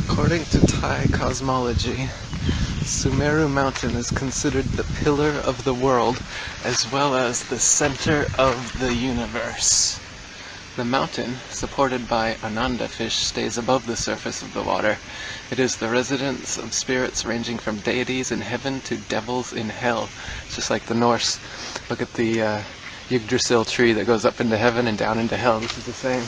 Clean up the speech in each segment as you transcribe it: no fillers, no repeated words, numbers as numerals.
According to Thai cosmology, Meru mountain is considered the pillar of the world as well as the center of the universe. The mountain, supported by Ananda fish, stays above the surface of the water. It is the residence of spirits ranging from deities in heaven to devils in hell. It's just like the Norse. Look at the Yggdrasil tree that goes up into heaven and down into hell. This is the same.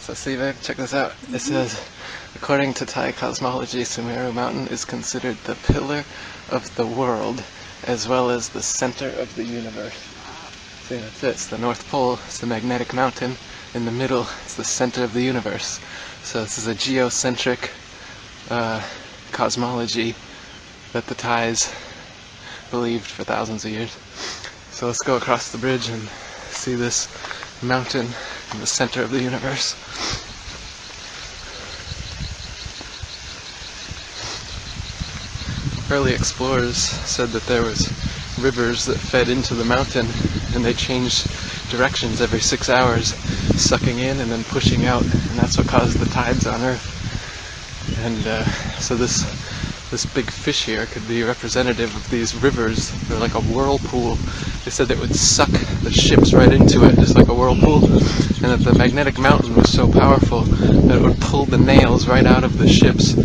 So see, babe, check this out. It says, according to Thai cosmology, Meru mountain is considered the pillar of the world as well as the center of the universe. See, that's it. It's the North Pole. It's the magnetic mountain. In the middle, it's the center of the universe. So this is a geocentric cosmology that the Thais believed for thousands of years. So let's go across the bridge and see this mountain in the center of the universe. Early explorers said that there was rivers that fed into the mountain and they changed directions every 6 hours, sucking in and then pushing out, and that's what caused the tides on Earth. And so this big fish here could be representative of these rivers. They're like a whirlpool. They said it would suck the ships right into it, just like a whirlpool, and that the magnetic mountain was so powerful that it would pull the nails right out of the ships.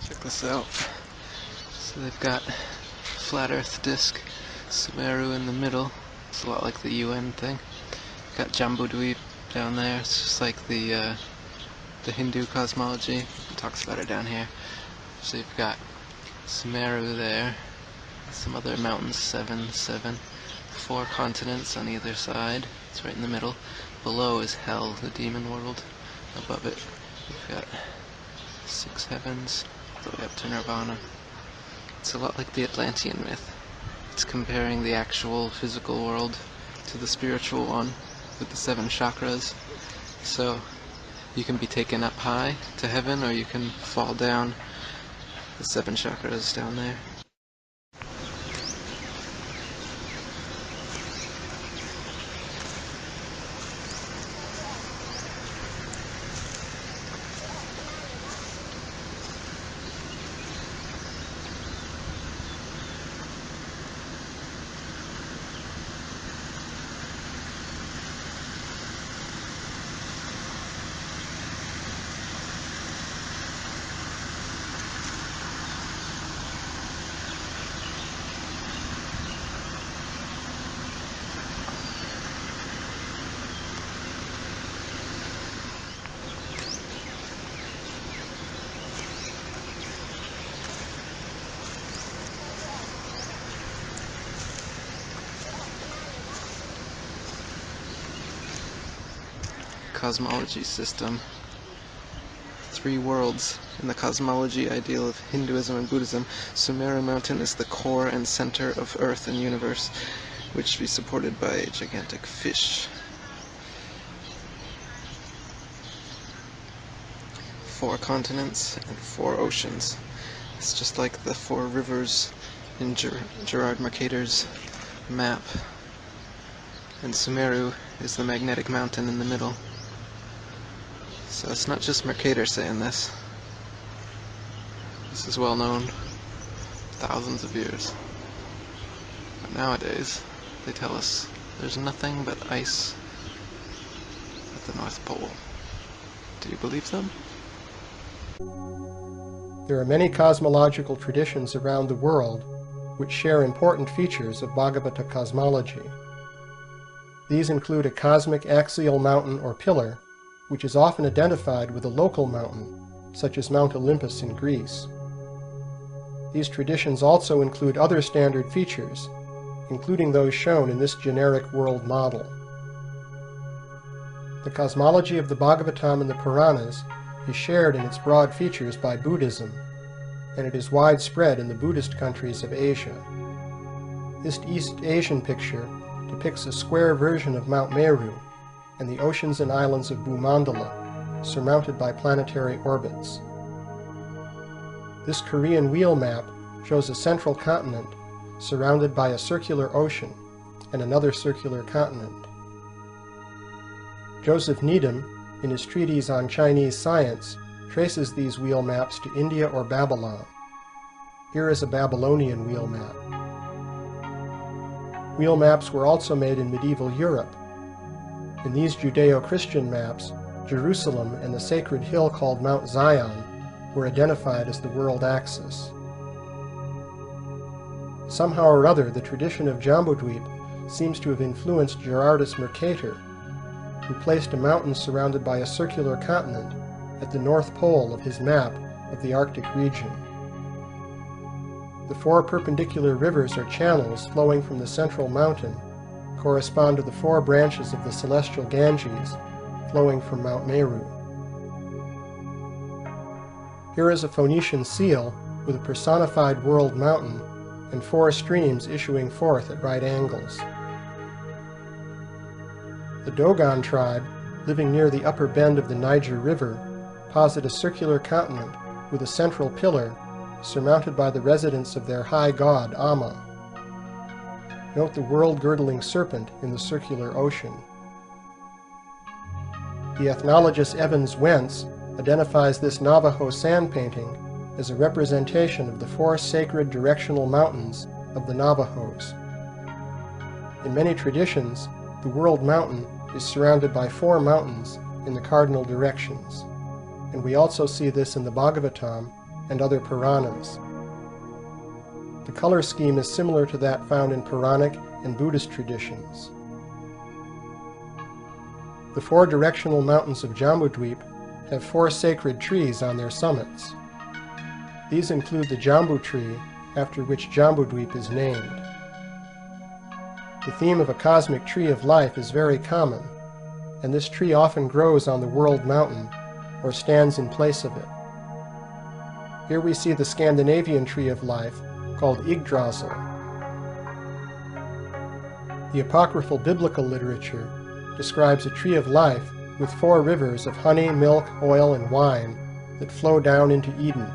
Check this out. So they've got flat Earth disk, Meru in the middle. It's a lot like the UN thing. Got Jambudweep down there. It's just like the Hindu cosmology. It talks about it down here. So you've got Meru there. Some other mountains, 7, 4 continents on either side. It's right in the middle. Below is Hell, the demon world. Above it, you've got 6 heavens, all the way up to Nirvana. It's a lot like the Atlantean myth. It's comparing the actual physical world to the spiritual one with the 7 chakras. So you can be taken up high to heaven, or you can fall down the 7 chakras down there. cosmology system. 3 worlds. In the cosmology ideal of Hinduism and Buddhism, Meru Mountain is the core and center of Earth and universe, which is supported by a gigantic fish. 4 continents and 4 oceans. It's just like the 4 rivers in Gerard Mercator's map. And Sumeru is the magnetic mountain in the middle. So it's not just Mercator saying this. This is well known thousands of years. But nowadays, they tell us there's nothing but ice at the North Pole. Do you believe them? There are many cosmological traditions around the world which share important features of Bhagavata cosmology. These include a cosmic axial mountain or pillar, which is often identified with a local mountain, such as Mount Olympus in Greece. These traditions also include other standard features, including those shown in this generic world model. The cosmology of the Bhagavatam and the Puranas is shared in its broad features by Buddhism, and it is widespread in the Buddhist countries of Asia. This East Asian picture depicts a square version of Mount Meru and the oceans and islands of Bhumandala, surmounted by planetary orbits. This Korean wheel map shows a central continent surrounded by a circular ocean and another circular continent. Joseph Needham, in his treatise on Chinese science, traces these wheel maps to India or Babylon. Here is a Babylonian wheel map. Wheel maps were also made in medieval Europe. In these Judeo-Christian maps, Jerusalem and the sacred hill called Mount Zion were identified as the world axis. Somehow or other, the tradition of Jambudweep seems to have influenced Gerardus Mercator, who placed a mountain surrounded by a circular continent at the North Pole of his map of the Arctic region. The 4 perpendicular rivers or channels flowing from the central mountain correspond to the 4 branches of the celestial Ganges flowing from Mount Meru. Here is a Phoenician seal with a personified world mountain and 4 streams issuing forth at right angles. The Dogon tribe, living near the upper bend of the Niger River, posit a circular continent with a central pillar surmounted by the residence of their high god, Amma. Note the world-girdling serpent in the circular ocean. The ethnologist Evans Wentz identifies this Navajo sand painting as a representation of the 4 sacred directional mountains of the Navajos. In many traditions, the world mountain is surrounded by 4 mountains in the cardinal directions, and we also see this in the Bhagavatam and other Puranas. The color scheme is similar to that found in Puranic and Buddhist traditions. The 4 directional mountains of Jambudweep have 4 sacred trees on their summits. These include the Jambu tree, after which Jambudweep is named. The theme of a cosmic tree of life is very common, and this tree often grows on the world mountain or stands in place of it. Here we see the Scandinavian tree of life called Yggdrasil. The apocryphal biblical literature describes a tree of life with 4 rivers of honey, milk, oil, and wine that flow down into Eden.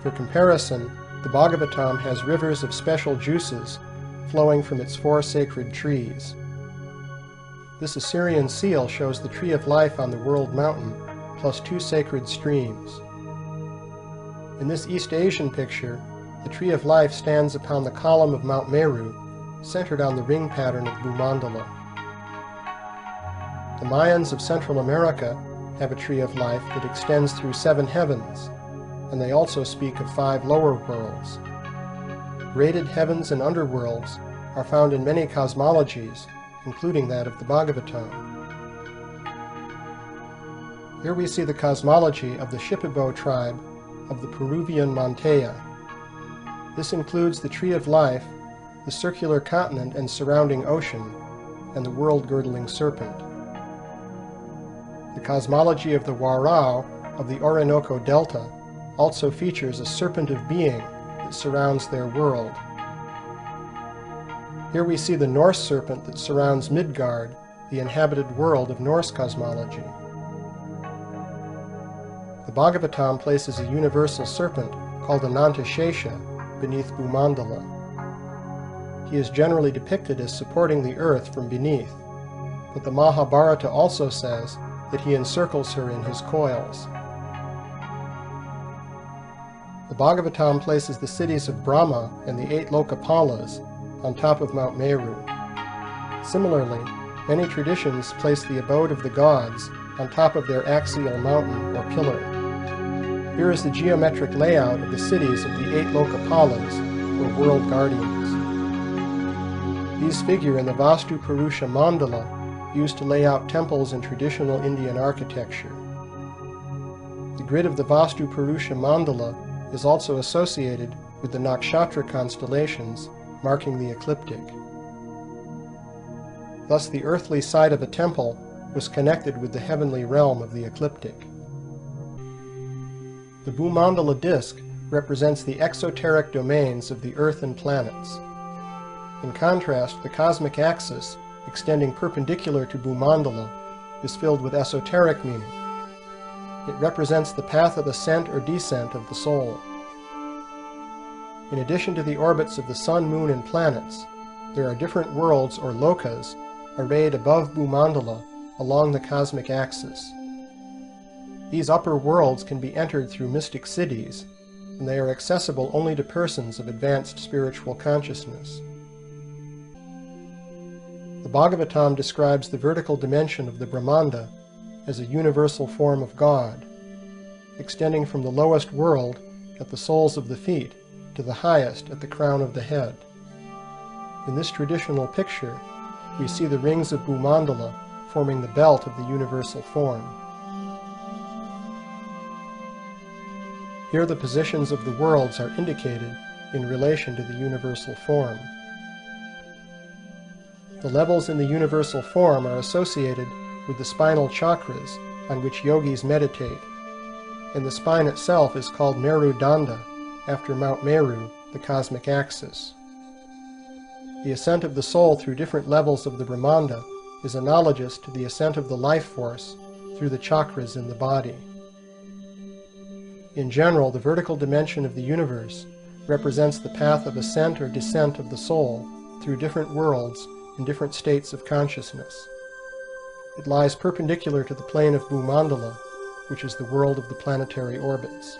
For comparison, the Bhagavatam has rivers of special juices flowing from its 4 sacred trees. This Assyrian seal shows the tree of life on the world mountain, plus 2 sacred streams. In this East Asian picture, the tree of life stands upon the column of Mount Meru, centered on the ring pattern of Bhumandala. The Mayans of Central America have a tree of life that extends through 7 heavens, and they also speak of 5 lower worlds. Graded heavens and underworlds are found in many cosmologies, including that of the Bhagavatam. Here we see the cosmology of the Shipibo tribe of the Peruvian Montea. This includes the tree of life, the circular continent and surrounding ocean, and the world-girdling serpent. The cosmology of the Warao of the Orinoco Delta also features a serpent of being that surrounds their world. Here we see the Norse serpent that surrounds Midgard, the inhabited world of Norse cosmology. The Bhagavatam places a universal serpent called Anantashesha beneath Bhumandala. He is generally depicted as supporting the earth from beneath, but the Mahabharata also says that he encircles her in his coils. The Bhagavatam places the cities of Brahma and the 8 Lokapalas on top of Mount Meru. Similarly, many traditions place the abode of the gods on top of their axial mountain or pillar. Here is the geometric layout of the cities of the 8 Lokapalas, or world guardians. These figure in the Vastu Purusha Mandala used to lay out temples in traditional Indian architecture. The grid of the Vastu Purusha Mandala is also associated with the nakshatra constellations marking the ecliptic. Thus the earthly side of a temple was connected with the heavenly realm of the ecliptic. The Bhumandala disk represents the exoteric domains of the earth and planets. In contrast, the cosmic axis, extending perpendicular to Bhumandala, is filled with esoteric meaning. It represents the path of ascent or descent of the soul. In addition to the orbits of the sun, moon, and planets, there are different worlds or lokas arrayed above Bhumandala along the cosmic axis. These upper worlds can be entered through mystic cities, and they are accessible only to persons of advanced spiritual consciousness. The Bhagavatam describes the vertical dimension of the Brahmanda as a universal form of God, extending from the lowest world at the soles of the feet to the highest at the crown of the head. In this traditional picture, we see the rings of Bhumandala forming the belt of the universal form. Here the positions of the worlds are indicated in relation to the universal form. The levels in the universal form are associated with the spinal chakras on which yogis meditate, and the spine itself is called Meru Danda, after Mount Meru, the cosmic axis. The ascent of the soul through different levels of the Brahmanda is analogous to the ascent of the life force through the chakras in the body. In general, the vertical dimension of the universe represents the path of ascent or descent of the soul through different worlds in different states of consciousness. It lies perpendicular to the plane of Bhumandala, which is the world of the planetary orbits.